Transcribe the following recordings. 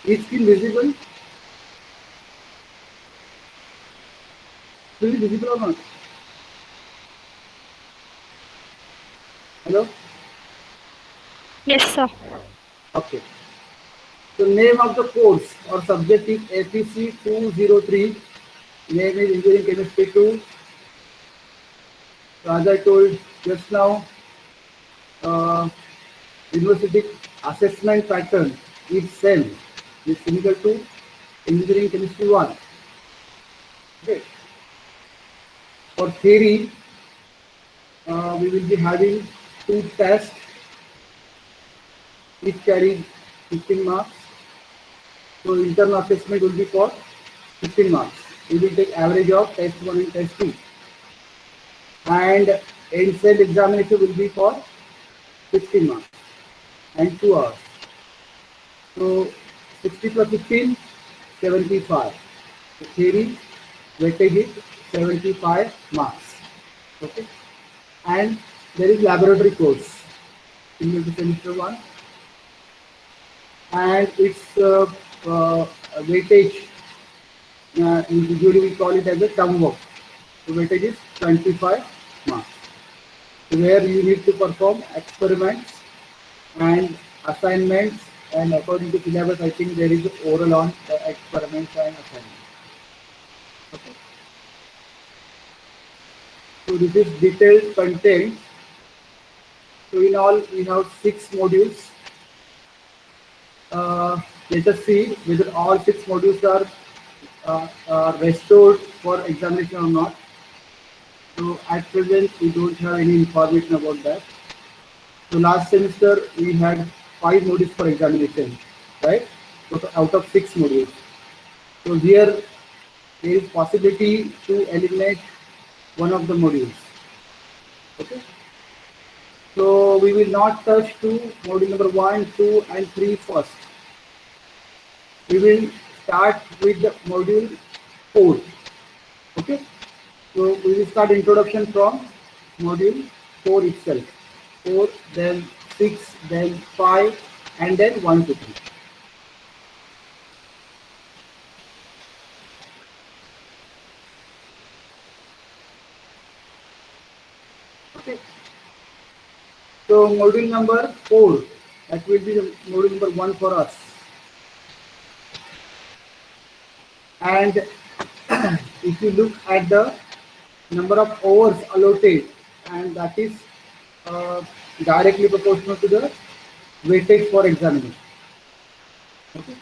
Is screen visible? Is it visible or not? Hello? Yes, sir. Okay. The name of the course or subject is APC 203. Name is Engineering Chemistry 2. So as I told just now, uh, university assessment pattern is same. Is similar to Engineering Chemistry 1. Okay. For theory, we will be having two tests, each carrying 15 marks. So internal assessment will be for 15 marks. We will take average of test 1 and test 2. And end cell examination will be for 15 marks and 2 hours. So 60 plus 15, 75. The theory weightage is 75 marks. Okay. And there is laboratory course similar to semester 1, and its weightage, usually we call it as a term work. The weightage is 25 marks, where you need to perform experiments and assignments, and according to syllabus, I think there is oral on the experiments and assignments. Okay. So this is detailed content. So in all, we have 6 modules. Let us see whether all 6 modules are restored for examination or not. So at present, we don't have any information about that. So last semester we had 5 modules for examination, right? So out of 6 modules. So here there is possibility to eliminate one of the modules. Okay. So we will not touch to module number 1, 2, and 3 first. We will start with the module 4. Okay. So we will start introduction from module 4 itself. 4, then 6, then 5, and then 1 to 3. Okay. So module number 4, that will be the module number 1 for us. And if you look at the number of hours allotted, and that is uh, directly proportional to the weightage for examination. Okay.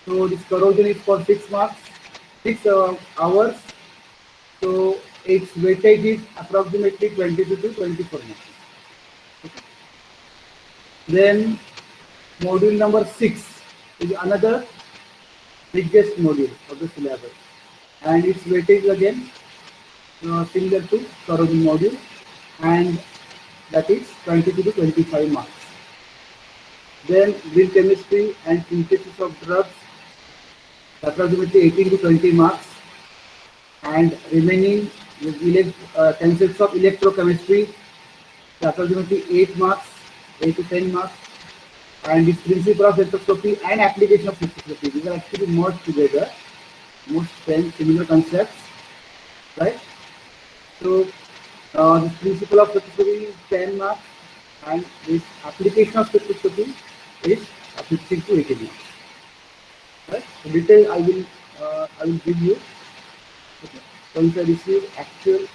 So this corrosion is for 6 marks, 6 hours. So its weightage is approximately 22 to 24 marks. Okay. Then module number 6 is another biggest module of the syllabus, and its weightage again similar to corrosion module, and that is 22 to 25 marks. Then green chemistry and synthesis of drugs, approximately 18 to 20 marks, and remaining concepts of electrochemistry, approximately 8 marks, 8 to 10 marks, and its principle of spectroscopy and application of spectroscopy. These are actually merged together, most 10 similar concepts, right? So the principle of spectroscopy is 10 marks, and this application of spectroscopy is 15 to 18 marks. Right? So detail I will give you. Okay. Once I receive actual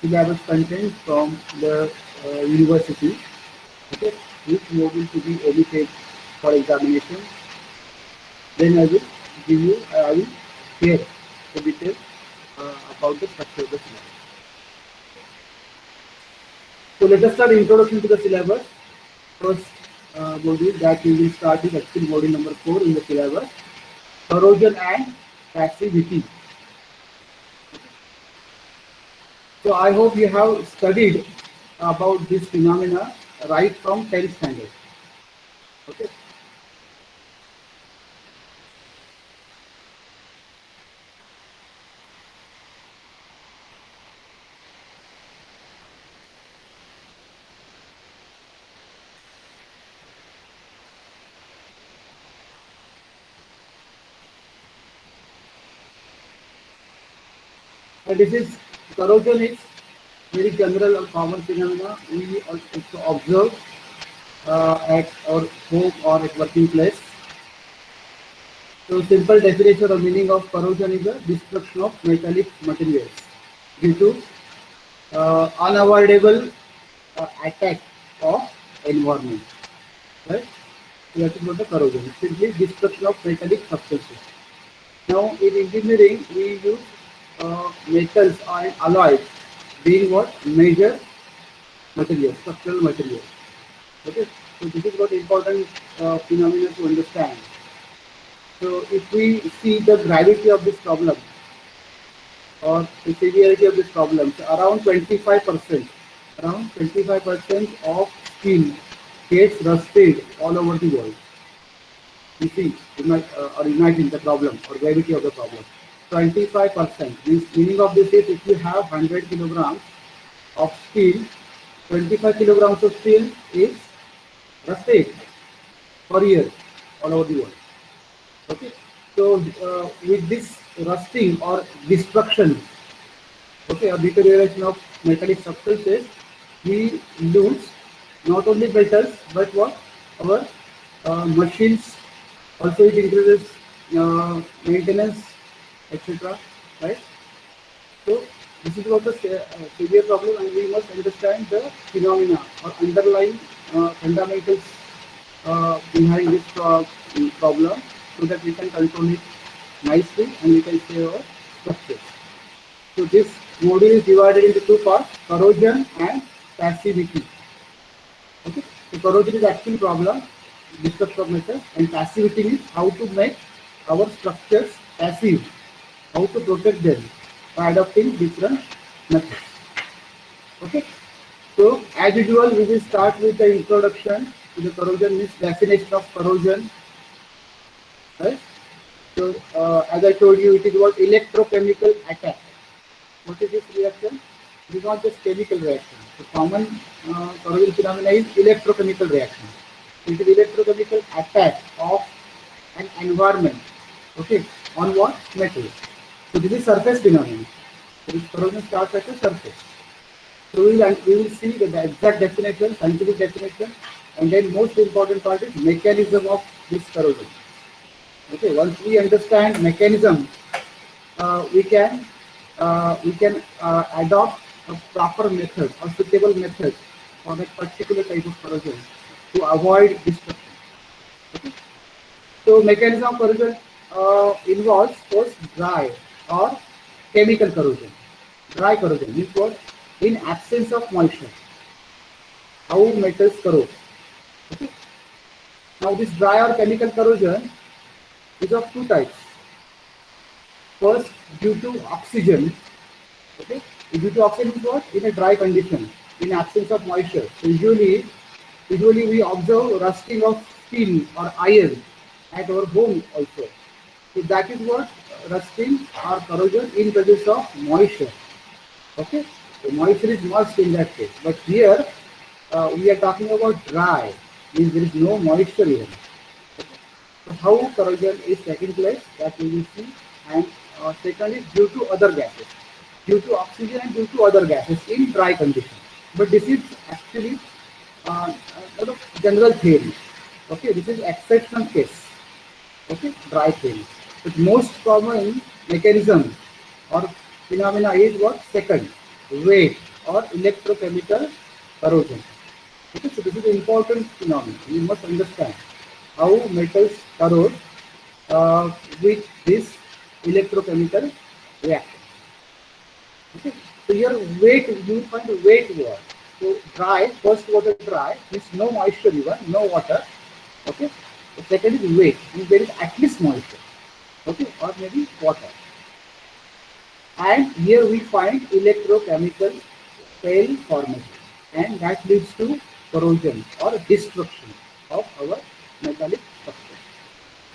syllabus content from the university, okay, which module to be omitted for examination, then I will give you. I will share the details about the structure of the syllabus. So let us start introduction to the syllabus. First module that we will start is actually module number 4 in the syllabus, corrosion and passivity. So I hope you have studied about this phenomena right from 10th standard. Okay. And this is corrosion is very general or common phenomena we also observe at our home or at working place. So simple definition or meaning of corrosion is the destruction of metallic materials due to unavoidable attack of environment. Right? So that is what the corrosion is. Simply destruction of metallic substances. Now in engineering we use metals and alloys being what major materials, structural materials. Okay, so this is what important phenomena to understand. So if we see the gravity of this problem or the severity of this problem, so around 25% of steel gets rusted all over the world. You see, or imagine the problem or gravity of the problem. 25%. Meaning of this is if you have 100 kilograms of steel, 25 kilograms of steel is rusted per year all over the world. Okay, so with this rusting or destruction, okay, or deterioration of metallic substances, we lose not only metals but what our machines. Also, it increases maintenance, etc. Right? So this is what the severe problem, and we must understand the phenomena or underlying fundamentals behind this problem, so that we can control it nicely and we can save our structures. So this module is divided into two parts: corrosion and passivity. Okay, so corrosion is actual problem, destruction of metal, and passivity is how to make our structures passive, how to protect them by adopting different methods. Okay, so as usual, we will start with the introduction to the corrosion, means definition of corrosion. Right? So as I told you, it is what electrochemical attack. What is this reaction? It is not just chemical reaction. The common corrosion phenomena is electrochemical reaction. It is electrochemical attack of an environment. Okay, on what? Metal. So this is surface phenomenon. So this corrosion starts at the surface. So we will see the exact definition, scientific definition, and then most important part is mechanism of this corrosion. Okay, once we understand mechanism, we can adopt a proper method or suitable method for that particular type of corrosion to avoid destruction. Okay? So mechanism of corrosion involves first dry or chemical corrosion. Dry corrosion means what? In absence of moisture, how metals corrode. Okay? Now this dry or chemical corrosion is of two types. First, due to oxygen. Okay, due to oxygen is what? In a dry condition, in absence of moisture. So usually we observe rusting of steel or iron at our home also. So that is what rusting or corrosion in presence of moisture. Okay, so moisture is must in that case. But here we are talking about dry, means there is no moisture here. So how corrosion is taking place, that we will see. And second is due to other gases, due to oxygen and due to other gases in dry condition. But this is actually sort of general theory. Okay, this is exceptional case. Okay, dry theory. But most common mechanism or phenomena is what? Second, weight or electrochemical corrosion. Okay, so this is an important phenomenon. You must understand how metals corrode with this electrochemical reaction. Okay, so here weight, you will find the weight here. So dry, first water dry, means no moisture even, no water. Okay, the second is weight, means there is at least moisture. Okay, or maybe water. And here we find electrochemical fail formation, and that leads to corrosion or destruction of our metallic substance.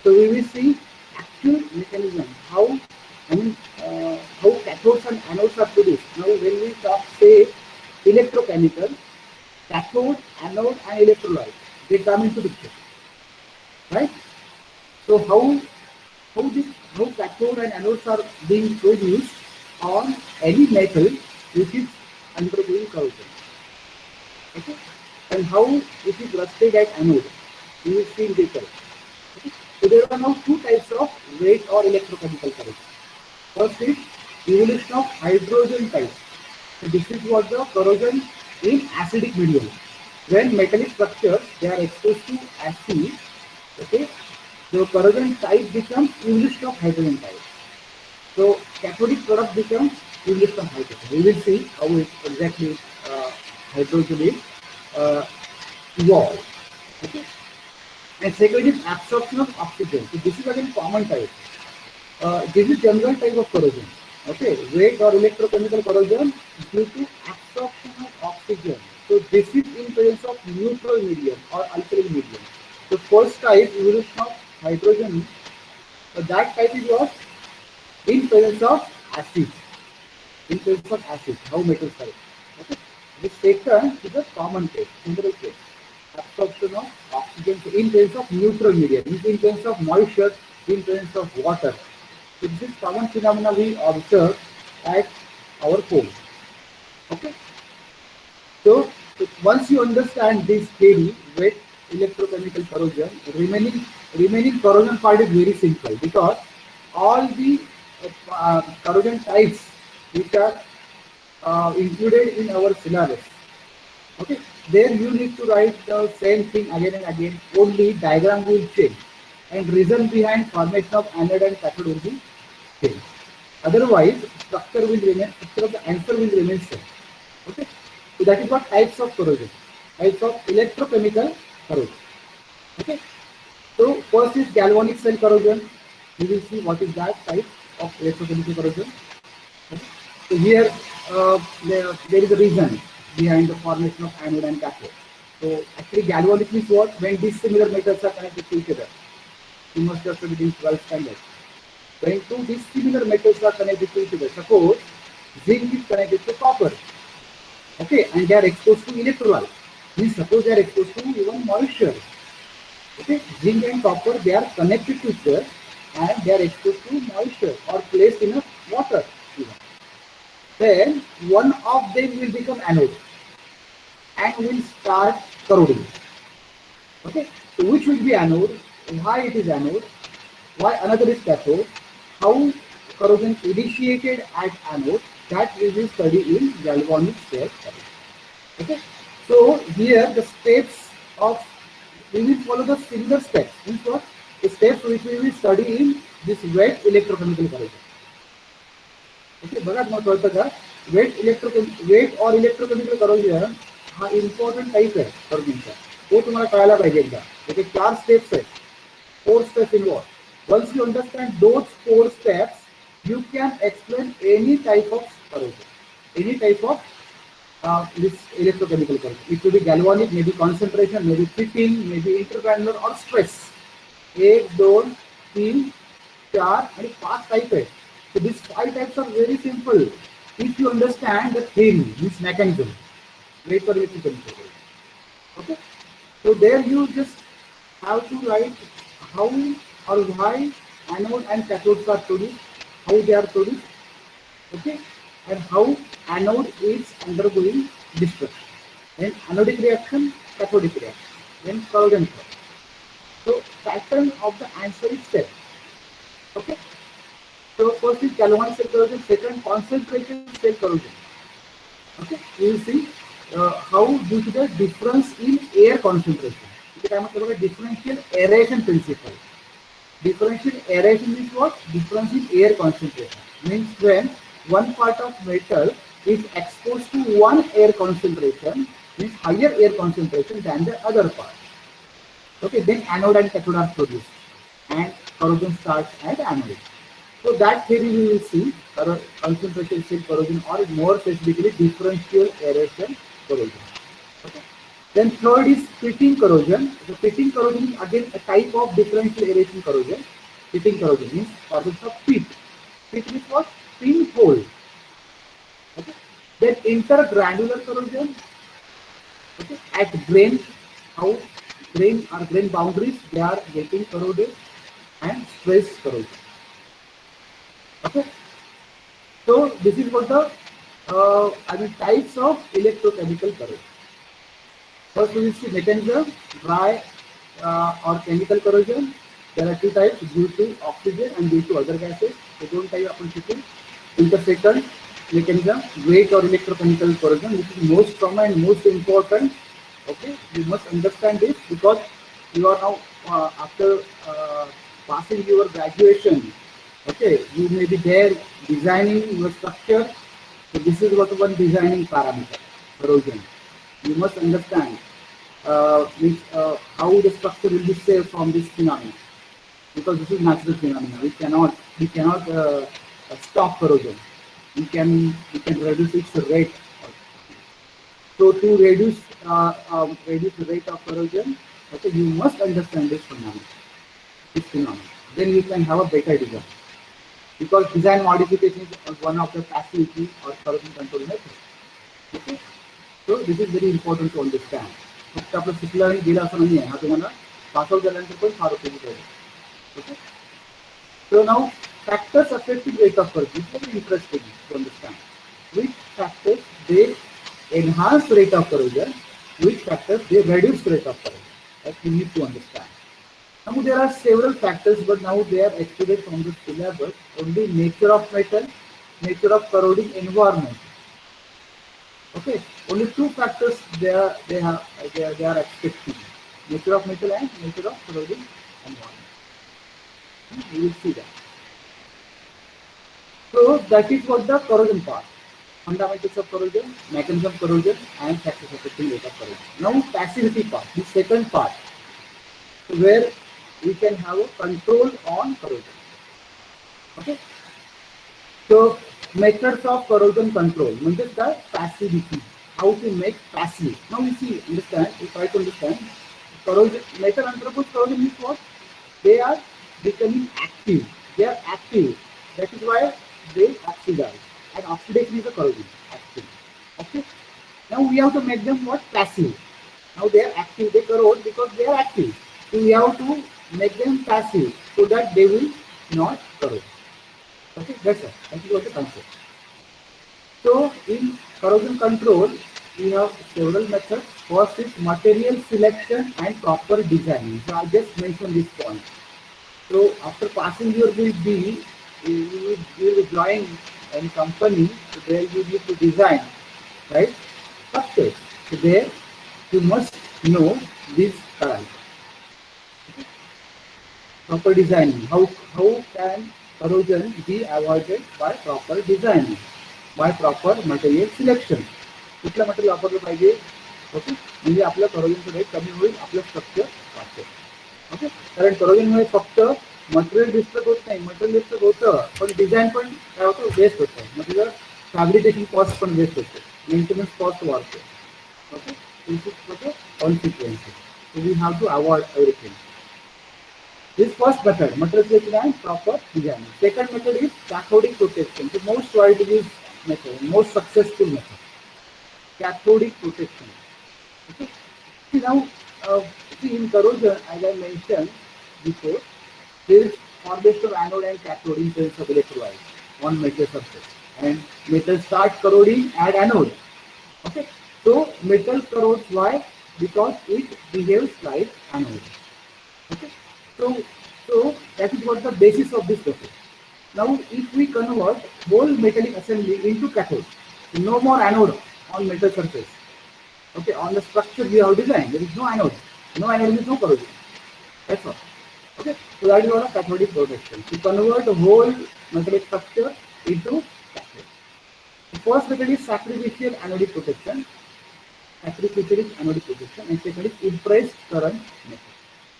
So we will see actual mechanism, how how cathodes and anodes are produced. Now when we talk, say, electrochemical, cathode, anode and electrolyte, they come into picture, right? So how cathode and anodes are being produced, on any metal which is undergoing corrosion. Okay, and how it is rusted at anode. You will see later. Okay, so there are now two types of weight or electrochemical corrosion. First is evolution of hydrogen type. So this is what the corrosion in acidic medium. When metallic structures they are exposed to acid, okay, the corrosion type becomes evolution of hydrogen type. So cathodic product becomes evolution of hydrogen. We will see how it exactly hydrogen is uh, evolved. Okay. And second is absorption of oxygen. So this is again common type. This is general type of corrosion. Okay, weight or electrochemical corrosion due to absorption of oxygen. So this is in presence of neutral medium or alkaline medium. The first type evolution of hydrogen. That type is what? In presence of acid. In presence of acid, how metals type. Okay. The second is a common case, general case. Absorption of oxygen in presence of neutral medium, in presence of moisture, in presence of water. So this is common phenomena we observe at our home. Okay. So once you understand this theory, wet electrochemical corrosion, remaining corrosion part is very simple because all the corrosion types which are included in our syllabus. Okay, there you need to write the same thing again and again. Only diagram will change, and reason behind formation of anode and cathode will be changed. Otherwise, structure of the answer will remain same. Okay, so that is what types of corrosion, types of electrochemical corrosion. Okay, so first is galvanic cell corrosion. We will see what is that type of electrochemical corrosion. Okay. So here there is a reason behind the formation of anode and cathode. So actually galvanic means what? When dissimilar metals are connected to each other. You must have studied in 12th standard. When two dissimilar metals are connected to each other, suppose zinc is connected to copper, okay, and they are exposed to electrolyte. Means suppose they are exposed to even moisture. Okay, zinc and copper they are connected to each other and they are exposed to moisture or placed in a water. Even. Then one of them will become anode and will start corroding. Okay, so which will be anode? Why it is anode? Why another is cathode? How corrosion initiated at anode? That we will study in galvanic cell corrosion. Okay, so here the steps of we will follow the similar steps. Means what? The steps which we will study in this wet electrochemical corrosion. Okay बघा मग कळतं का wait और electrochemical corrosion हा important type आहे करोजनचा तो तुम्हाला कळायला पाहिजे एकदा त्याचे 4 स्टेप्स आहेत 4 steps involve once you understand those 4 steps you can explain any type of corrosion any type of this electrochemical corrosion. It could be galvanic, maybe concentration, maybe pitting, maybe intergranular or stress. 1, 2, 3, 4 and 5 type आहे. So these 5 types are very simple. If you understand the theory, this mechanism, wait for electrochemical. Okay. So there you just have to write how or why anode and cathodes are produced, how they are produced. Okay. And how anode is undergoing destruction. Then anodic reaction, cathodic reaction, then corrosion. So pattern of the answer is set. Okay. So first is galvanic cell corrosion, second concentration cell corrosion. Okay. You will see how due to the difference in air concentration. Okay, I am talking about differential aeration principle. Differential aeration means what? Difference in air concentration. Means when one part of metal is exposed to one air concentration, means higher air concentration than the other part. Okay, then anode and cathode are produced and corrosion starts at anode. So that theory we will see, concentration cell corrosion or more specifically differential aeration corrosion. Okay. Then third is pitting corrosion. The pitting corrosion is again a type of differential aeration corrosion. Pitting corrosion means formation of pit. Pit means what? Pinhole. Okay. Then intergranular corrosion. Okay. At grain, how grain or grain boundaries they are getting corroded, and stress corrosion. Okay. So this is what the types of electrochemical corrosion. First we will see mechanism, dry or chemical corrosion. There are two types, due to oxygen and due to other gases. So don't type upon shipping. In the second mechanism, weight or electrochemical corrosion, which is most common and most important. Okay, you must understand this because you are now after passing your graduation. Okay, you may be there designing your structure. So this is what one designing parameter, corrosion. You must understand how the structure will be saved from this phenomenon, because this is natural phenomena. We cannot stop corrosion. We can reduce its rate. So to reduce the rate of corrosion, okay, you must understand this phenomenon. Then you can have a better design. Because design modification is one of the facility or corrosion control methods. Okay? So this is very important to understand. फक्त आपलं शिकलं आणि गेलं असं नाही आहे, हा तुम्हाला पास आउट झाल्यानंतर पण फार उपयोगी आहे. Okay? So now factors affecting rate of corrosion is very interesting to understand. Which factors they enhance rate of corrosion, which factors they reduce rate of corrosion. That you need to understand. Now there are several factors, but now they are excluded from the syllabus. Only nature of metal, nature of corroding environment. Okay, only two factors they are expecting: nature of metal and nature of corroding environment. We will see that. So that is what the corrosion part. Fundamentals of corrosion, mechanism of corrosion, and factors affecting rate of corrosion. Now passivity part, the second part, where we can have a control on corrosion. Okay. So methods of corrosion control, means the passivity, how to make passive. Now you see, understand, you try to understand, corrosion, metal undergoes corrosion means what? They are becoming active. They are active. That is why they oxidize. And oxidation is a corrosion. Active. Okay. Now we have to make them what? Passive. Now they are active. They corrode because they are active. So we have to make them passive so that they will not corrode. Okay, that's it. That is what the concept. So in corrosion control, we have several methods. First is material selection and proper designing. So I just mentioned this point. So after passing your Group B, you will join any company. So there you need to design, right? Structures. So there you must know this parameter. Proper designing. How can corrosion be avoided by proper designing? By proper material selection. कुठलं material वापरलं पाहिजे? Okay, म्हणजे आपलं corrosion rate कमी होईल, आपलं structure वाचेल. Okay, कारण corrosion फक्त मटेरियल डिस्ट्रक्ट होत नाही, मटेरियल डिस्ट्रक्ट होतं, पण डिझाईन पण काय होतं, वेस्ट होतं. मग तिथं फॅब्रिकेशन कॉस्ट पण वेस्ट होते, मेंटेनन्स कॉस्ट वाढते. Okay, this is for the consequences. So we have to avoid everything. This first method, material selection and proper design. Second method is cathodic protection, the most widely used method, most successful method. Cathodic protection. Okay. See now, see in corrosion, as I mentioned before, there is formation of anode and cathode in presence of electrolyte on metal surface, and metal start corroding at anode. Okay. So metal corrodes. Why? Because it behaves like anode. Okay. So that is what the basis of this process. Now, if we convert whole metallic assembly into cathode, no more anode on metal surface. Okay, on the structure we have designed, there is no anode. No anode means no corrosion. That's all. Okay, so that is what a cathodic protection. To convert the whole metallic structure into cathode. The first method is sacrificial anodic protection. Sacrificial is anodic protection, and second is impressed current method.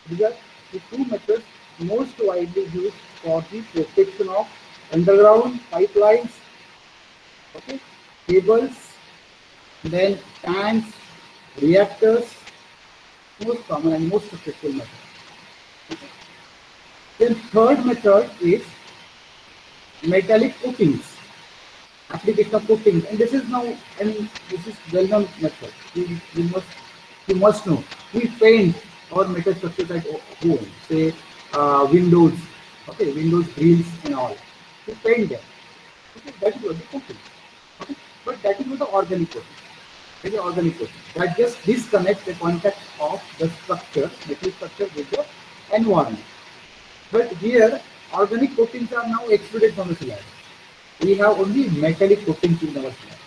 These are the two methods most widely used for the protection of underground pipelines, okay, cables, then tanks, reactors, most common and most successful method. Okay. Then third method is metallic coatings, application of coatings, and this is now, and this is well-known method. You must know. We paint or metal structures at home, say windows, okay, windows grills and all. We paint them. Okay, that is what the coating. Okay, but that is not the organic coating. It is organic coating. That just disconnects the contact of the structure, metal structure with the environment. But here, organic coatings are now excluded from the slab. We have only metallic coatings in our slab.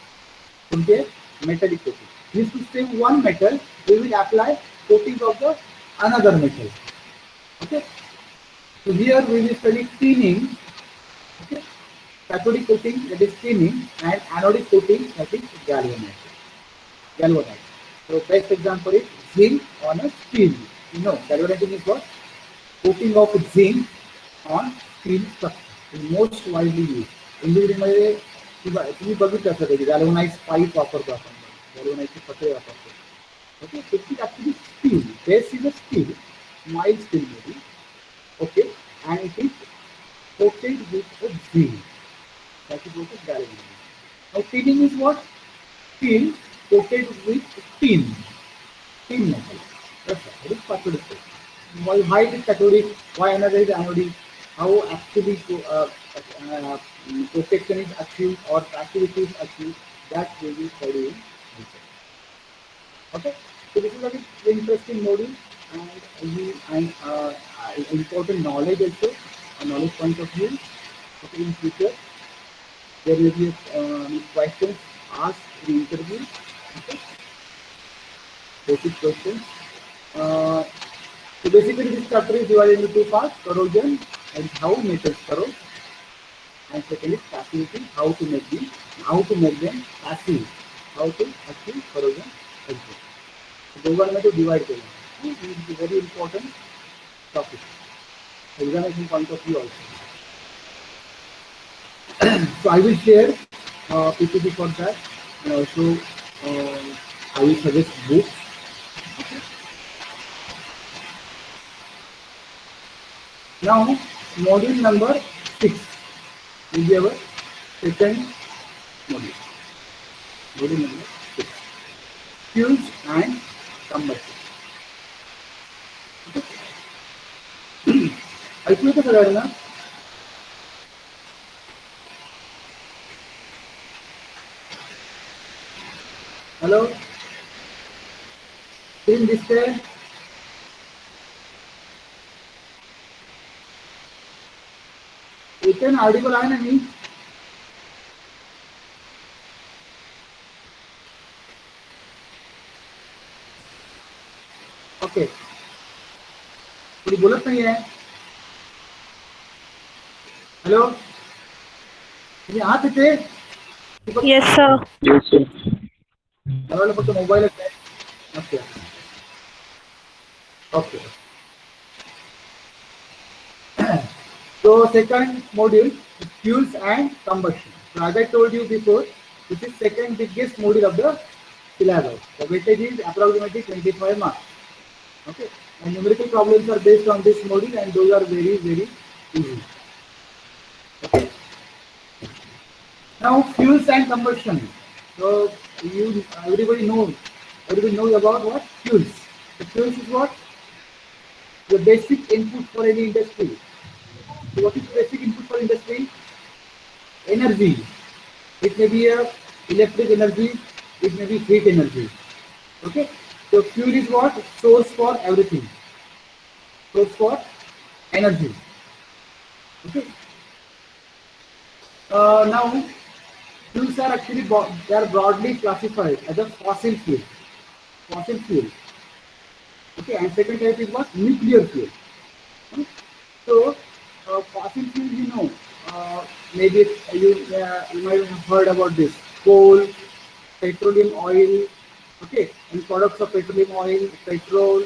Okay, metallic coating. Means to save one metal, we will apply coatings of the another metal. Okay, so here we will study cleaning. Okay, cathodic coating, that is cleaning, and anodic coating, that is galvanizing. Galvanizing. So best example is zinc on a steel. You know, galvanizing is what? Coating of zinc on steel structure. is most widely used. इंजिनिअरिंगमध्ये तुम्ही बघितलं असेल कधी गॅल्वनाइज pipe वापरतो आपण, गॅल्वनाइजचे पत्रे वापरतो. Okay, it is actually steel. Base is a steel, mild steel maybe. Okay, and it is coated with a zinc. That is what is galvanizing. Now tinning is what? Tin coated with tin. Tin metal. That's right. It is cathodic. Why it is cathodic? Why another is anodic? How actually protection is achieved or activity is achieved? That we will study in detail. Okay. So this is a very interesting module and important knowledge also, a knowledge point of view. Okay, in future there will be questions asked in interview. Okay, basic questions. So basically this chapter is divided into two parts: corrosion and how metals corrode, and second is passivity, how to make them passive, how to achieve corrosion exit. So दोघांमध्ये divide केलं. This is a very important topic. Examination point of view also. So I will share PPT for that, and also I will suggest books. Now, module number 6 will be our second module. Module number 6, fuels and combustion. ऐकू येतं सगळ्यांना? Hello, screen दिसते? इथे ना Audible आहे ना मी? Okay, कोणी बोलत नाही आहे? हॅलो, तुम्ही आहात इथे? Yes, sir. Yes, sir. मला फक्त मोबाईलच आहे. Okay okay. So second module is fuels and combustion. So as I told you before, this is second biggest module of the syllabus. The weightage is approximately 25 marks. Okay, and numerical problems are based on this module, and those are very easy. Okay. Now fuels and combustion. So everybody knows about what fuels. The fuels is what? The basic input for any industry. So what is basic input for industry? Energy. It may be a electric energy, it may be heat energy. Okay. So fuel is what? Source for everything. Source for energy. Okay. Now fuels are actually they are broadly classified as a fossil fuel. Fossil fuel. Okay. And second type is what? Nuclear fuel. Okay? So fossil fuel, you know, maybe you might have heard about this: coal, petroleum oil, okay, and products of petroleum oil, petrol,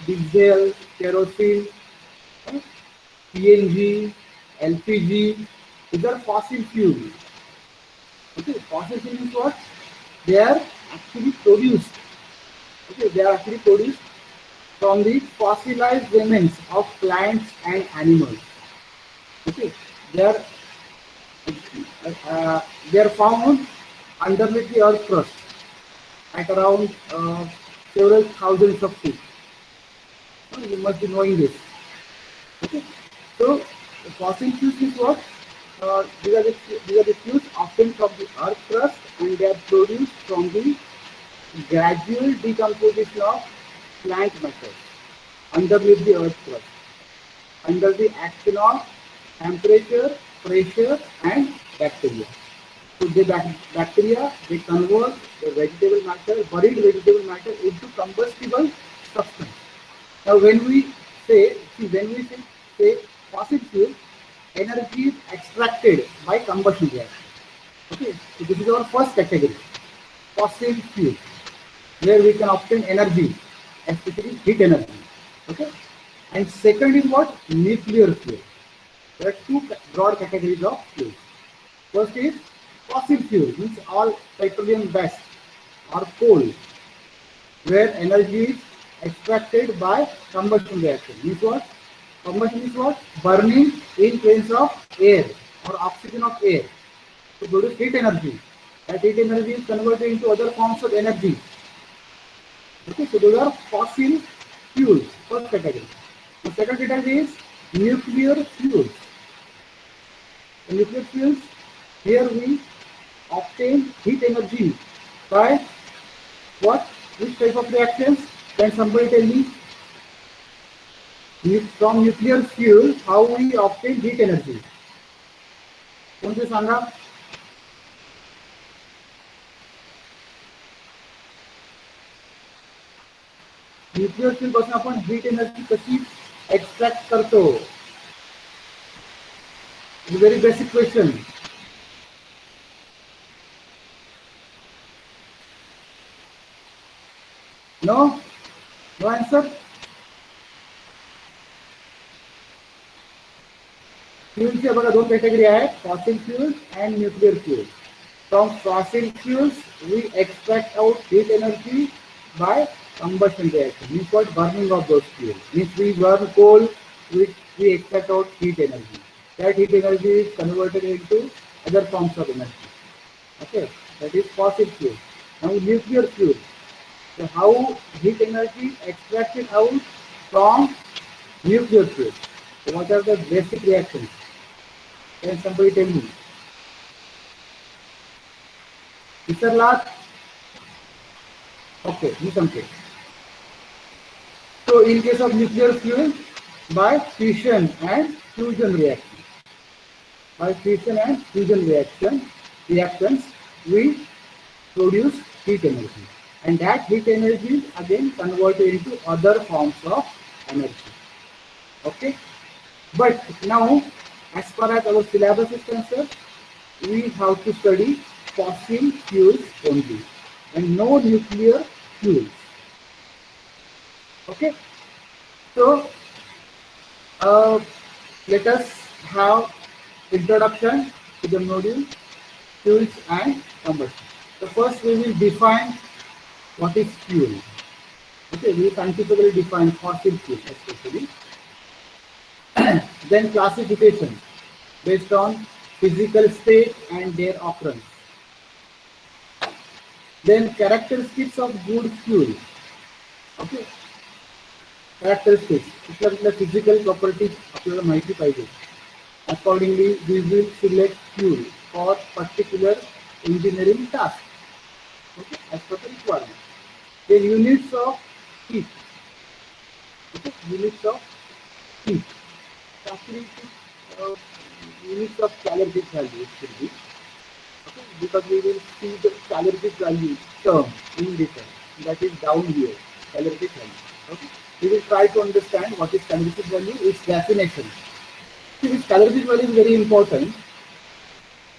diesel, kerosene, PNG, LPG. These are fossil fuels. Okay, fossil fuel is what? They are actually produced. Okay, they are actually produced from the fossilized remains of plants and animals. Okay, they are found underneath the earth crust at around several thousands of feet. You must be knowing this. Okay, so the fossil fuels is what? these are the fuels obtained from the earth crust, and they are produced from the gradual decomposition of plant matter underneath the earth crust, under the action of temperature, pressure, and bacteria. So the bacteria, they convert the vegetable matter, buried vegetable matter, into combustible substance. Now, when we say fossil fuel, energy is extracted by combustion reaction. Okay, so this is our first category, fossil fuel, where we can obtain energy, especially heat energy. Okay, and second is what? Nuclear fuel. There are two broad categories of fuels. First is fossil fuel, means all petroleum based or coal, where energy is extracted by combustion reaction. Means what? Combustion is what? Burning in presence of air or oxygen of air to produce heat energy. That heat energy is converted into other forms of energy. Okay, so those are fossil fuels, first category. The second category is nuclear fuels. The nuclear fuels, here we obtain heat energy by what? Which type of reactions? Can somebody tell me? From nuclear fuel, how we obtain heat energy? कोणते सांगा? Nuclear fuel पासून आपण heat energy कशी extract करतो? Very basic question. No answer. फ्यूल्सच्या बघा दोन category आहेत, fossil fuels and nuclear fuels. From fossil fuels we extract out heat energy by combustion reaction. Means what? Burning of those fuels. Means we burn coal, we extract out heat energy. That heat energy is converted into other forms of energy. Okay, that is fossil fuel. Now nuclear fuel. So how heat energy extracted out from nuclear fuel? So what are the basic reactions? Can somebody tell me? Mr. Last. Okay, you can take. So in case of nuclear fuel, by fission and fusion reaction. By fission and fusion reactions, we produce heat energy. And that heat energy is again converted into other forms of energy. Okay? But now, as far as our syllabus is concerned, we have to study fossil fuels only and no nuclear fuels. Okay, so let us have introduction to the module fuels and combustion. So first we will define what is fuel. Okay, we will scientifically define fossil fuel especially. Then classification based on physical state and their occurrence. Then characteristics of good fuel. Okay, characteristics, कुठल्या physical properties आपल्याला माहिती पाहिजे. Accordingly, we will select fuel for particular engineering task. Okay, as per the requirement. Then units of heat. Okay, units of heat. Actually, units of calorific value should be. Okay, because we will see the calorific value term in detail. That is down here, calorific value. Okay, we will try to understand what is calorific value, its definition. See, this calorific value is very important.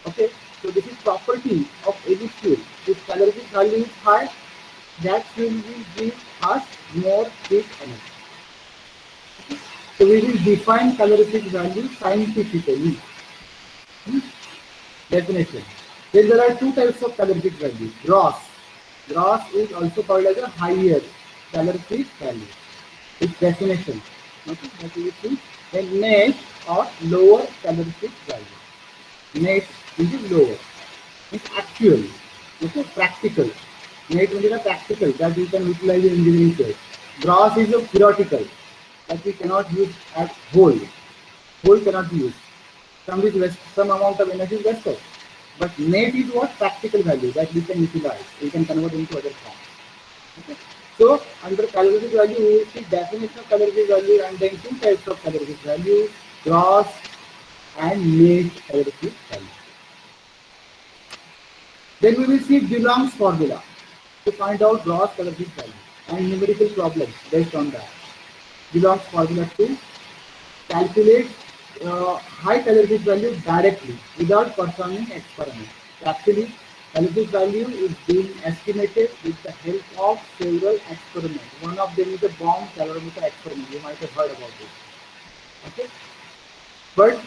Okay, so this is property of any fuel. If calorific value is high, that fuel will give us more heat energy. Okay? So we will define calorific value scientifically. Definition. Then there are two types of calorific value. Gross. Gross is also called as a higher calorific value. Its definition. Okay, that is it. Then net or lower calorific value. Net is lower. It's actual. Okay, practical. Net is a practical that we can utilize in engineering field. Gross is a theoretical that we cannot use as whole. Whole cannot be used. some amount of energy is wasted. But net is what? Practical value that we can utilize. We can convert into other forms. Okay. So under calorific value, we will see definition of calorific value and then two types of calorific value: gross and net calorific value. Then we will see Dulong's formula to find out gross calorific value and numerical problems based on that. Dulong's formula to calculate high calorific value directly without performing experiment. Actually, calorific value is being estimated with the help of several experiments. One of them is the bomb calorimeter experiment. You might have heard about it. Okay. But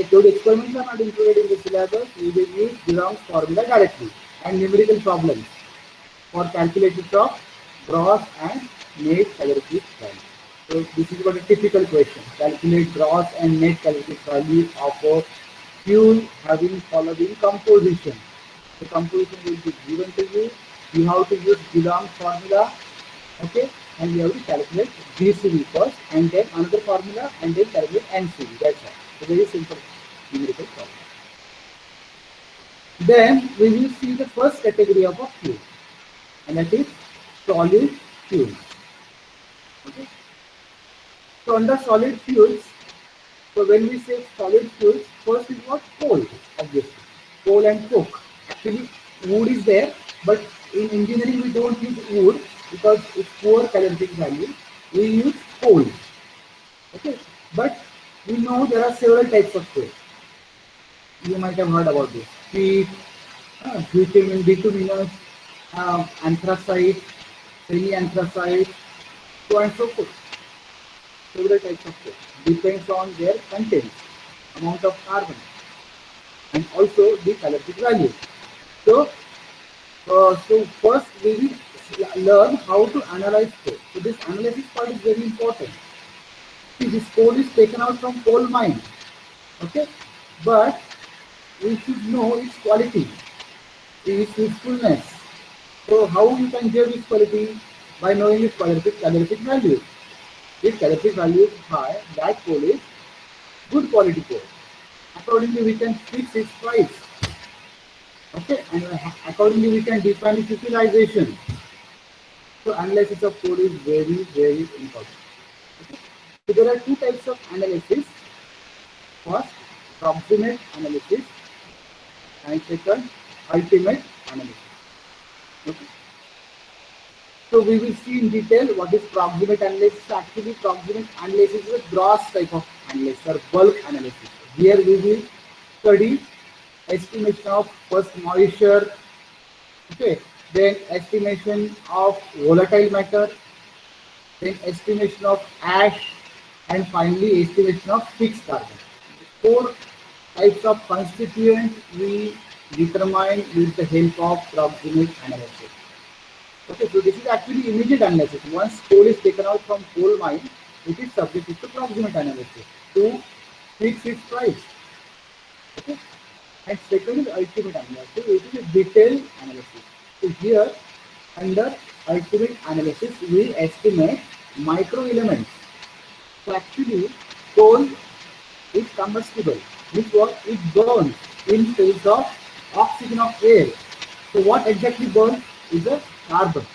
those experiments are not included in the syllabus. We will use Dulong's formula directly and numerical problems for calculation of gross and net calorific value. So this is what a typical question. Calculate gross and net calorific value of a fuel having following composition. The composition will be given to you. You have to use Dulong's formula, okay, and you have to calculate GCV first, and then another formula, and then calculate NCV. That's all. So very simple numerical problem. Then we will see the first category of a fuel, and that is solid fuels. Okay. So under solid fuels, so when we say solid fuels, first is what? Coal, obviously. Coal and coke. Actually, wood is there, but in engineering we don't use wood because it's poor calorific value. We use coal. Okay, but we know there are several types of coal. You might have heard about this. Peat, bituminous, anthracite, semi-anthracite, so on and so forth. Several types of coal. Depends on their content, amount of carbon, and also the calorific value. So, so first we will learn how to analyze coal. So this analysis part is very important. See, this coal is taken out from coal mine, okay, but we should know its quality, its usefulness. So how you can judge its quality? By knowing its calorific value. If calorific value is high, that coal is good quality coal. Accordingly, we can fix its price. Okay, and accordingly we can define its utilization. So analysis of coal is very, very important. Okay. So there are two types of analysis. First, proximate analysis, and second, ultimate analysis. Okay. So we will see in detail what is proximate analysis. Actually, proximate analysis is a gross type of analysis or bulk analysis. Here we will study estimation of first moisture, okay, then estimation of volatile matter, then estimation of ash, and finally estimation of fixed carbon. Four types of constituents we determine with the help of proximate analysis. Okay, so this is actually immediate analysis. Once coal is taken out from coal mine, it is subjected to proximate analysis to fix its price. Okay. And second is ultimate analysis. It is a detailed analysis. So here, under ultimate analysis, we estimate micro elements. So actually, coal is combustible, which what it burns in phase of oxygen of air. So what exactly burns is a carbon.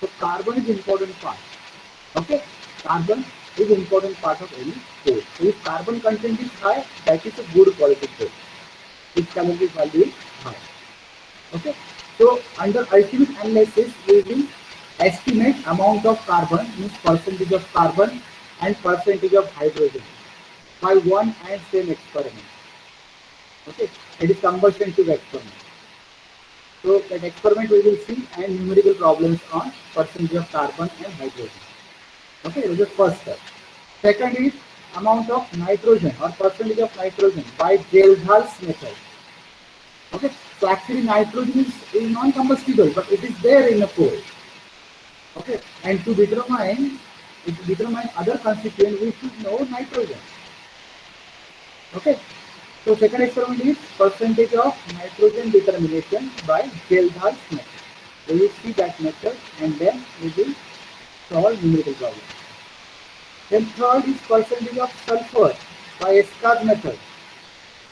So carbon is important part. Okay, carbon is important part of any coal. So if carbon content is high, that is a good quality coal. Its calorific value is high. Okay, so under ultimate analysis, we will estimate amount of carbon, means percentage of carbon and percentage of hydrogen by one and same experiment. Okay, it is combustion tube experiment. So that experiment we will see and numerical problems on percentage of carbon and hydrogen. Okay, this is the first step. Second is amount of nitrogen or percentage of nitrogen by Gelder's method. Okay, so actually nitrogen is non-combustible, but it is there in the coal. Okay, and to determine other constituent, we should know nitrogen. Okay, so second experiment is percentage of nitrogen determination by Gelder's method. We will see that method and then we will solve numerical problem. Then third is percentage of sulfur by Escaz method.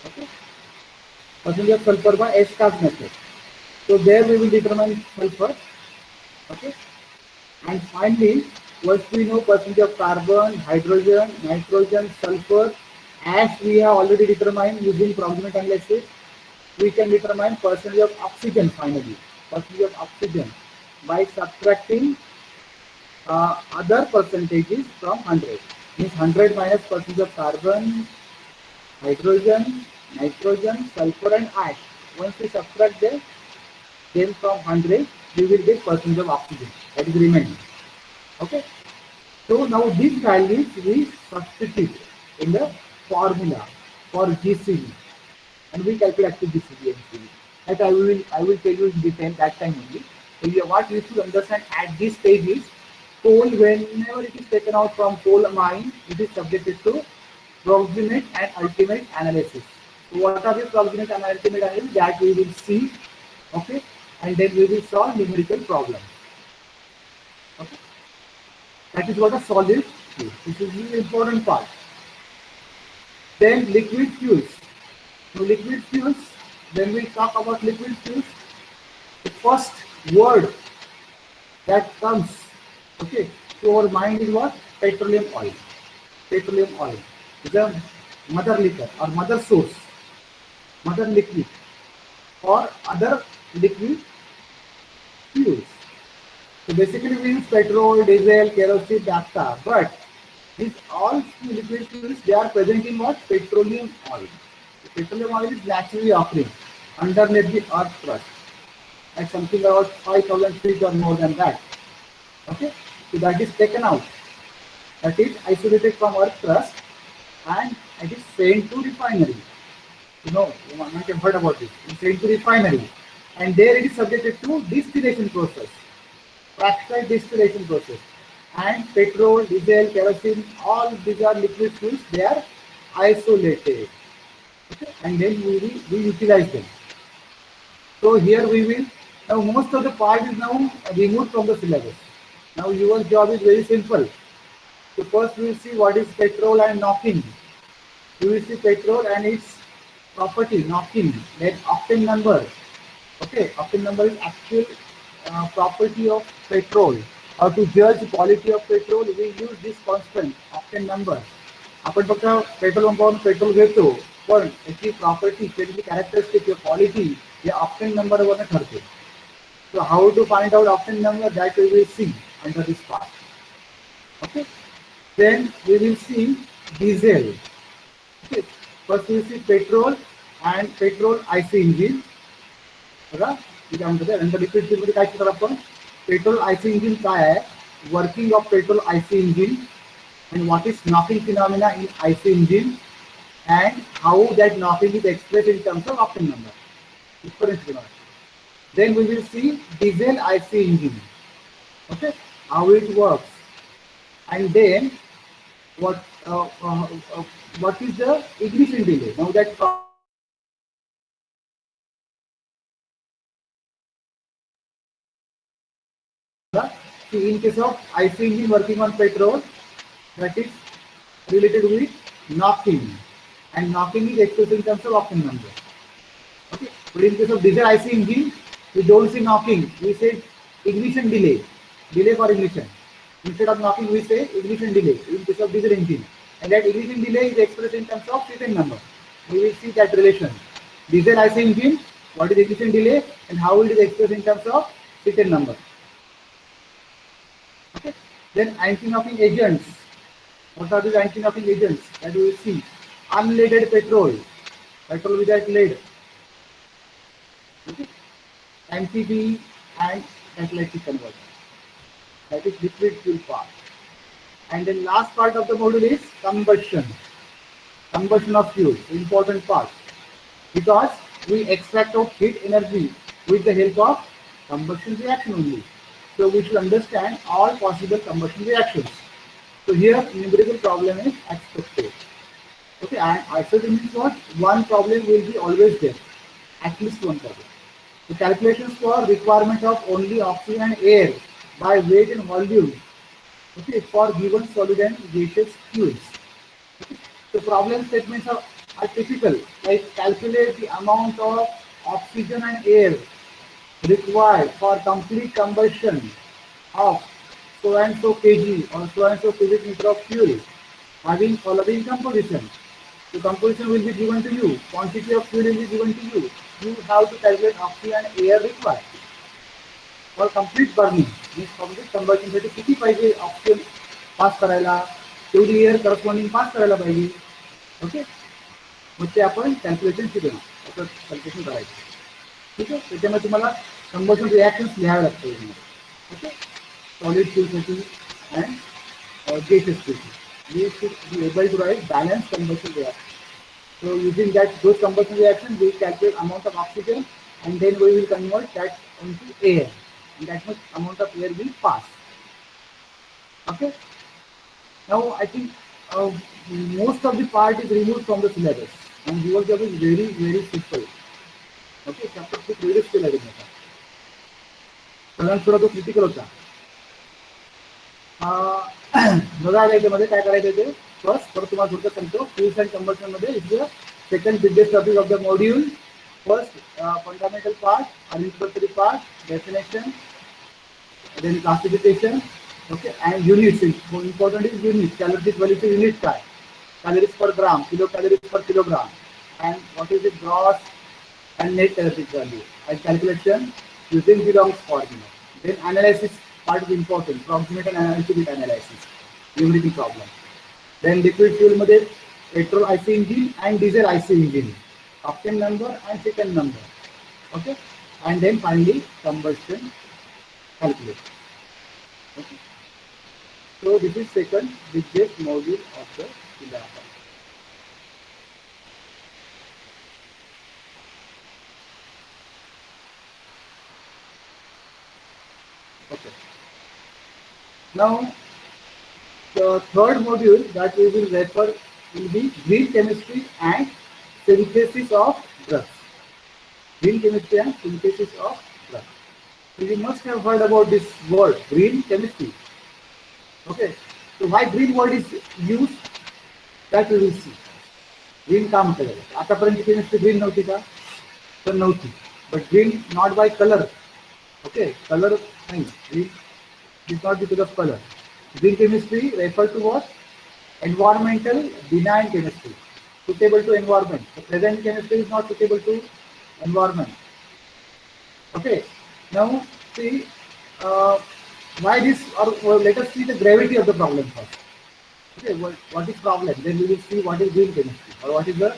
Okay, percentage of sulfur by S-Cars method. So there we will determine sulfur. Okay, and finally, once we know percentage of carbon, hydrogen, nitrogen, sulfur, as we have already determined using proximate analysis, we can determine percentage of oxygen finally, percentage of oxygen by subtracting other percentages from 100. Means 100 minus percentage of carbon, hydrogen, nitrogen, sulfur and ash. Once we subtract them, then from 100, we will get percentage of oxygen that is remaining. Okay. So now these values we substitute in the formula for GCV and we calculate the GCV and CV. That I will tell you in detail that time only. So what you should understand at this stage is coal, whenever it is taken out from coal mine, it is subjected to proximate and ultimate analysis. So what are the proximate and ultimate analysis that we will see, okay, and then we will solve numerical problems. Okay. That is what a solid is. This is the important part. Then liquid fuels. So liquid fuels, when we talk about liquid fuels, the first word that comes, okay, to our mind is what? Petroleum oil. Petroleum oil is a mother liquor or mother source, mother liquid or other liquid fuels. So basically we use petrol, diesel, kerosene, naphtha, but these all liquid fuels, they are present in what? Petroleum oil. Petroleum oil is naturally occurring underneath the earth crust at something about 5,000 feet or more than that. Okay, so that is taken out. That is isolated from earth crust and it is sent to refinery. You might have heard about it. It's sent to refinery and there it is subjected to distillation process, fractional distillation process. And petrol, diesel, kerosene, all these are liquid fuels, they are isolated. Okay? And then we utilize them. So here we will, now most of the part is now removed from the syllabus. Now your job is very simple. So first we will see what is petrol and knocking. We will see petrol and its property, knocking, then octane number. Okay, octane number is actual property of petrol. Or to judge quality of petrol, we use this constant, octane number. आपण फक्त petrol पंपावरून petrol घेतो पण त्याची property त्याची characteristic quality या octane number वरनं ठरते. So how to find out octane number, that we will see under this part. Okay, then we will see diesel. Okay, first we will see petrol and petrol IC engine. बघा इथे म्हणतो नंतर liquid fuel मध्ये काय शिकणार आपण petrol आयसी engine काय आहे, वर्किंग ऑफ पेट्रोल आयसी engine and what is knocking phenomena in IC engine and how that knocking is expressed in terms of octane number. Then we will see diesel IC engine, okay, how it works, and then what is the ignition delay. Now that in case of IC engine working on petrol, that is related with knocking, and knocking is expressed in terms of octane number. Okay, but in case of diesel IC engine, we don't see knocking, we say ignition delay, delay for ignition. Instead of knocking, we say ignition delay in case of diesel engine, and that ignition delay is expressed in terms of Sutton number. We will see that relation. Diesel IC engine, what is ignition delay, and how it is expressed in terms of Sutton number. Okay, then anti-knocking agents. What are these anti-knocking agents that we will see? Unleaded petrol, petrol without lead, okay, MTB and catalytic converter. That is liquid fuel part. And the last part of the module is combustion. Combustion of fuel, important part, because we extract out heat energy with the help of combustion reaction only. So we should understand all possible combustion reactions. So here numerical problem is expected. Okay, and isolated means what? One problem will be always there, at least one problem. The calculations for requirement of only oxygen and air by weight and volume, okay, for given solid and gaseous fuels. Okay. So problem statements are are typical, like calculate the amount of oxygen and air required for complete combustion of so and so kg or so and so cubic meter of fuel having following composition. The composition will be given to you, quantity of fuel will be given to you. You have to calculate oxygen and air required for complete burning. Means complete combustion साठी किती पाहिजे oxygen पास करायला, तेवढी air corresponding पास करायला पाहिजे. Okay, मग ते आपण calculation शिकलो, असं कॅल्क्युलेशन करायचं. ठीक आहे, त्याच्यामध्ये तुम्हाला कंबशन रिॲक्शन्स लिहावे लागतात. ओके, सॉलिड फ्यूलसाठी and gaseous fuel. We should be able to write balanced combustion reaction. So using those combustion reactions, we calculate amount of oxygen and then we will convert that into air. And that much amount of air will pass. Okay. Now I think most of the part is removed from the syllabus, and your job is very simple. Okay, chapter 6 very skill आहे तुमचा. सगळ्यांत थोडा तो critical होता. बघा याच्यामध्ये काय करायचं ते फर्स्ट परत तुम्हाला थोडक्यात सांगतो. फ्यूल्स अँड कंबशन मध्ये is the second biggest topic of the module. First fundamental part, introductory part, definition, then classification, okay, and units. More important is units. Calorific value to unit काय, calories per gram, kilocalories per kilogram, and what is the gross and net calorific value, and calculation using the Long's formula. Then analysis part is important, proximate and analytic analysis, everything problem. Then liquid fuel मध्ये petrol IC engine and diesel IC engine, octane number and second number, okay, and then finally combustion calculation. Okay. So this is second biggest module of the syllabus. Okay. Now the third module that we will refer will be green chemistry and synthesis of drugs. Green chemistry and synthesis of drugs. So you must have heard about this word, green chemistry. Okay. So why green word is used, that we will see. Green का म्हटलं जातं. आतापर्यंत chemistry green नव्हती का? तर नव्हती. But green not by color. Okay, color नहीं. Green is not because of color. Green chemistry refer to what? Environmental benign chemistry, suitable to environment. The present chemistry is not suitable to environment. Okay. Now see why this, or let us see the gravity of the problem first. Okay, what is problem? Then we will see what is green chemistry, or what is the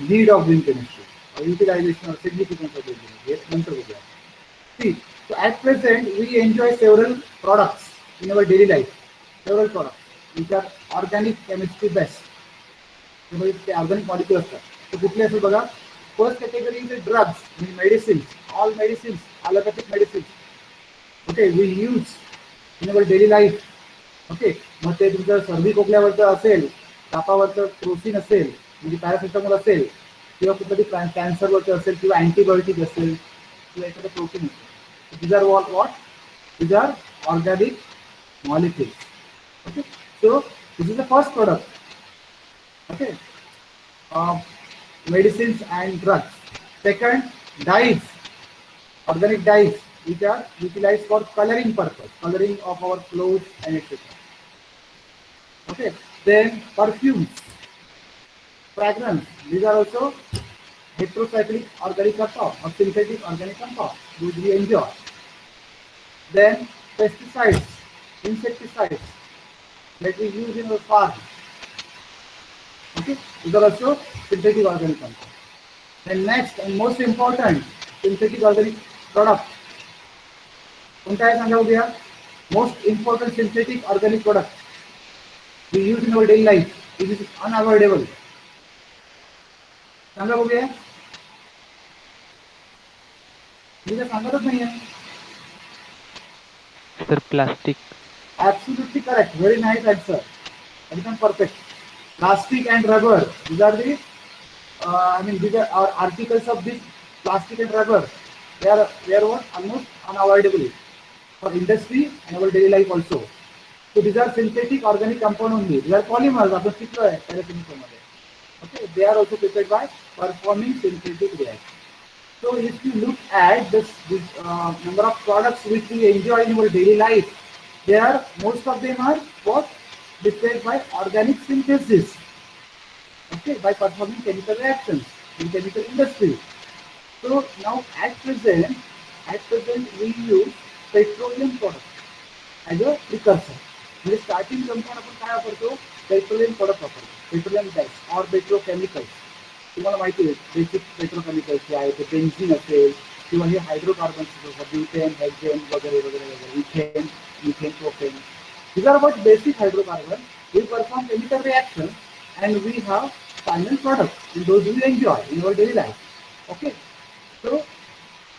need of green chemistry, or utilization or significance of green chemistry. See, so at present we enjoy several products in our daily life, several products which are organic chemistry based. Organic molecules. So कुठले असं बघा. First category is the drugs, medicines, all medicines, allopathic medicines. Okay, we use in our daily life. Okay, मग ते तुमचं सर्दी खोकल्यावरचं असेल, तापावरचं Crocin असेल, म्हणजे paracetamol असेल, किंवा कुठलंही कॅन्सरवरचं असेल, किंवा अँटीबायोटिक असेल, किंवा एखादं प्रोटीन असेल. These are what? These are organic molecules. Okay, so this is the first product. Okay, medicines and drugs. Second, dyes, organic dyes, which are utilized for coloring purpose, coloring of our clothes and etc. Okay, then perfumes, fragrance. These are also heterocyclic organic compound or synthetic organic compound which we enjoy. Then pesticides, insecticides that we use in our farm. Okay, these are also synthetic organic compound. Then next and most important synthetic organic product. कोणता आहे सांगा बघूया. Most important synthetic organic product we use in our daily life. It is unavoidable. सांगा बघूया. मी तर सांगतच नाहीये. Sir, plastic. Absolutely correct. Very nice answer. Everything perfect. Plastic and rubber. These are the these are our articles of this plastic and rubber. They are what? Almost unavoidable for industry and our daily life also. So these are synthetic organic compound only. These are polymers. आपण शिकलोय पहिले semester मध्ये. Okay, they are also prepared by performing synthetic reactions. So if you look at this number of products which we enjoy in our daily life, there most of them are what prepared by organic synthesis. Okay, by performing chemical reactions in chemical industry. So now at present we use petroleum products as a precursor. म्हणजे starting compound आपण काय वापरतो petroleum product वापरतो petroleum gas or petrochemicals तुम्हाला माहिती आहे basic petrochemicals जे आहे ते बेन्झिन असेल किंवा हे हायड्रोकार्बन्स असतात ब्युटेन हेक्झेन वगैरे वगैरे वगैरे ethane methane propane these are about basic hydrocarbons we perform chemical reaction and we have final product and those we enjoy in our daily life okay so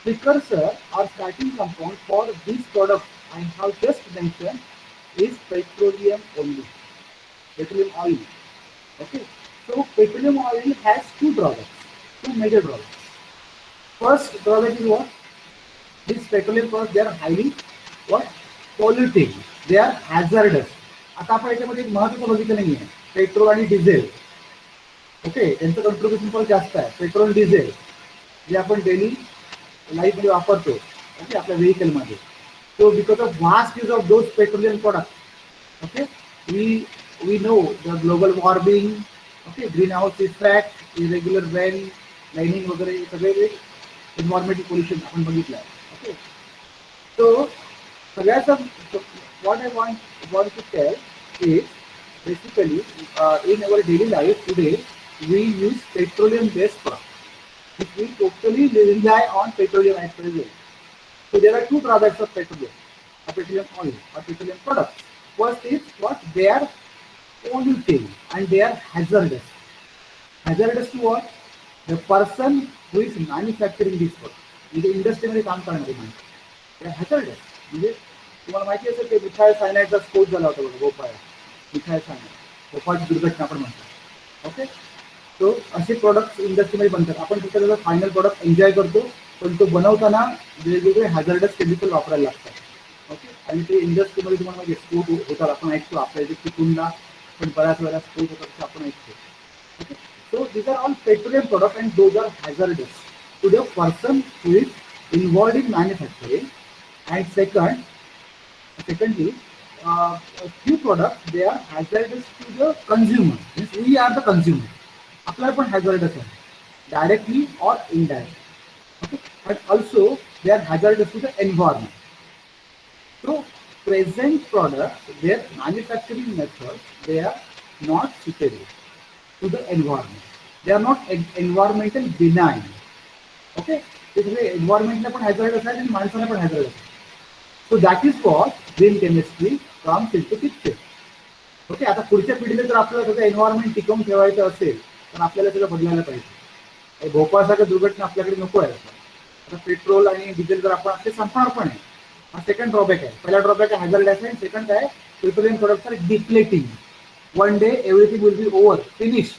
precursor or starting compound for these products I have just mentioned is petroleum only, petroleum oil. Okay, so petroleum oil has two drawbacks, two major drawbacks. First drawback is what? These petroleum products they are highly what? Polluting. They are hazardous. आता आपण याच्यामध्ये एक महत्त्वाचं बघितलं नाहीये petrol आणि diesel okay त्यांचं contribution पण जास्त आहे पेट्रोल डिझेल जे आपण डेली लाईफमध्ये वापरतो ओके आपल्या व्हेकलमध्ये So because of vast use of those petroleum products, okay, we know the global warming, okay, greenhouse effect, irregular rain, lining वगैरे सगळे environmental pollution आपण बघितलं आहे, okay. So सगळ्याचं what I want to tell is basically in our daily life today we use petroleum based products. We totally rely on petroleum at present. So there are two drawbacks of petroleum oil or petroleum products. First is what they are polluting and they are hazardous. Hazardous to what? The person who is manufacturing these products. म्हणजे इंडस्ट्रीमध्ये काम करणारे माणसं. They are hazardous. म्हणजे तुम्हाला माहिती असेल की मिथाइल सायनाइडचा स्फोट झाला होता बघा भोपाळ्यात मिथाइल सायनाइड भोपाळची दुर्घटना आपण म्हणतो ओके सो असे प्रोडक्ट्स इंडस्ट्रीमध्ये बनतात आपण फक्त त्याचा फायनल प्रोडक्ट एन्जॉय करतो पण तो बनवताना वेगवेगळे हॅझर्डस केमिकल वापरायला लागतात ओके आणि ते इंडस्ट्रीमध्ये तुम्हाला म्हणजे स्फोट होतात आपण ऐकतो आपल्या इथे चिकूनला पण बऱ्याच वेळा स्फोट होतात आपण ऐकतो okay so these are all petroleum product and those are hazardous to the person who is involved in manufacturing and secondly a few products they are hazardous to the consumer means we are the consumer आपल्याला पण hazardous आहे directly or indirectly okay but also they are hazardous to the environment so present products their manufacturing methods they are not suitable to the environment they are not environmental benign okay ते सगळे environmentला पण hazardous आहे आणि माणसाला पण hazardous आहे So that is what green chemistry comes into picture. Okay, आता पुढच्या पिढीला जर आपल्याला त्याचं एन्व्हायरमेंट टिकवून ठेवायचं असेल तर आपल्याला त्याला बदलायला पाहिजे भोपाळसारख्या दुर्घटना आपल्याकडे नको आहे आता पेट्रोल आणि डिझेल जर आपण ते संपणार पण आहे हा सेकंड ड्रॉबॅक आहे पहिला ड्रॉबॅक आहे हॅझर्डस आहे सेकंड आहे petroleum products are depleting one day everything will be over finish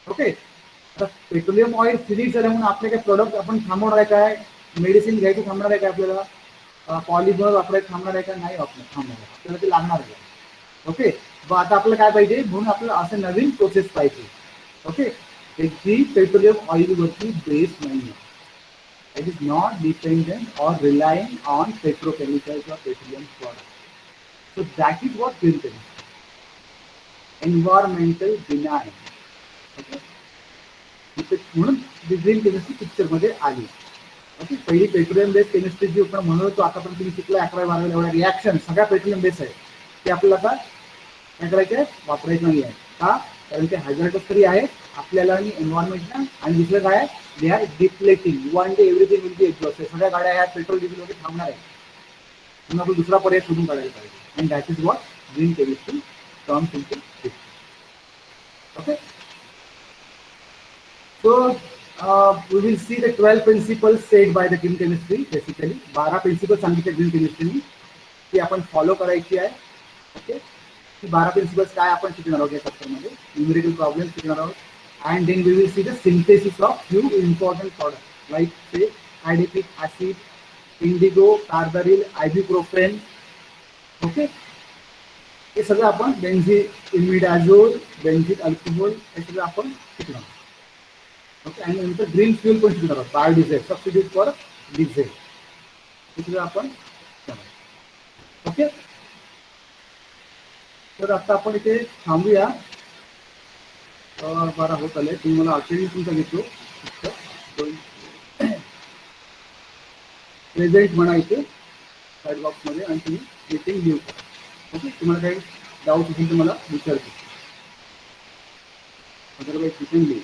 okay आता पेट्रोलियम ऑइल फिनिश झालं म्हणून आपले काही प्रोडक्ट आपण थांबवणार आहे काय मेडिसिन घ्यायचं थांबणार आहे काय आपल्याला पॉलिमर वापरायचं थांबणार आहे का नाही थांबणार आहे आपल्याला ते लागणार आहे ओके मग आता आपल्याला काय पाहिजे म्हणून आपल्याला असं नवीन प्रोसेस पाहिजे ओके ही पेट्रोलियम ऑइलवरती बेस नाही आहे it is not dependent or relying on petrochemicals or petroleum product so that is what green chemistry environmental deny okay म्हणून ग्रीन केमिस्ट्री पिक्चरमध्ये आली ओके पहिली पेट्रोलियम बेस केमिस्ट्री जी आपण म्हणत होतो आतापर्यंत तुम्ही शिकला 11-12 एवढ्या रिॲक्शन सगळ्या पेट्रोलियम बेस आहे ते आपल्याला आता काय करायचे वापरायचं नाही आहे का कारण ते हॅझर्डस तरी आहे आपल्याला आणि एन्व्हायरमेंटला आणि दुसरं काय आहे they are depleting one day everything will be exhausted सगळ्या गाड्या ह्या पेट्रोल डिझेल वगैरे थांबणार आहे म्हणून आपण दुसरा पर्याय शोधून काढायला पाहिजे and that is what green chemistry comes into picture okay so we will see the 12 principles said by the green chemistry basically 12 principles सांगितले ग्रीन केमिस्ट्रीनी ती आपण फॉलो करायची आहे ओके ती 12 प्रिन्सिपल्स काय आपण शिकणार आहोत या चॅप्टरमध्ये न्यूमेरिकल प्रॉब्लेम शिकणार आहोत and then we will see the synthesis of few important product like say adipic acid indigo carbaryl ibuprofen okay हे सगळं आपण बेन्झिन इमिडाझोल बेन्झिन अल्कोहोल हे सगळं आपण शिकणार. ओके. आणि नंतर ग्रीन फ्युएल पण शिकणार आहोत. बायोडिझेल सबस्टिट्यूट फॉर डिझेल हे सगळं आपण करणार. ओके. तर आता आपण इथे थांबूया. 12 होत आले. तुम्ही मला अटेंड तुमचा घेतो. प्रेझेंट म्हणा इथे साईड बॉक्समध्ये आणि तुम्ही मीटिंग घेऊ. ओके. तुम्हाला काही डाऊट असेल तर मला विचारतो. अदरवाईज मीटिंग घेऊ.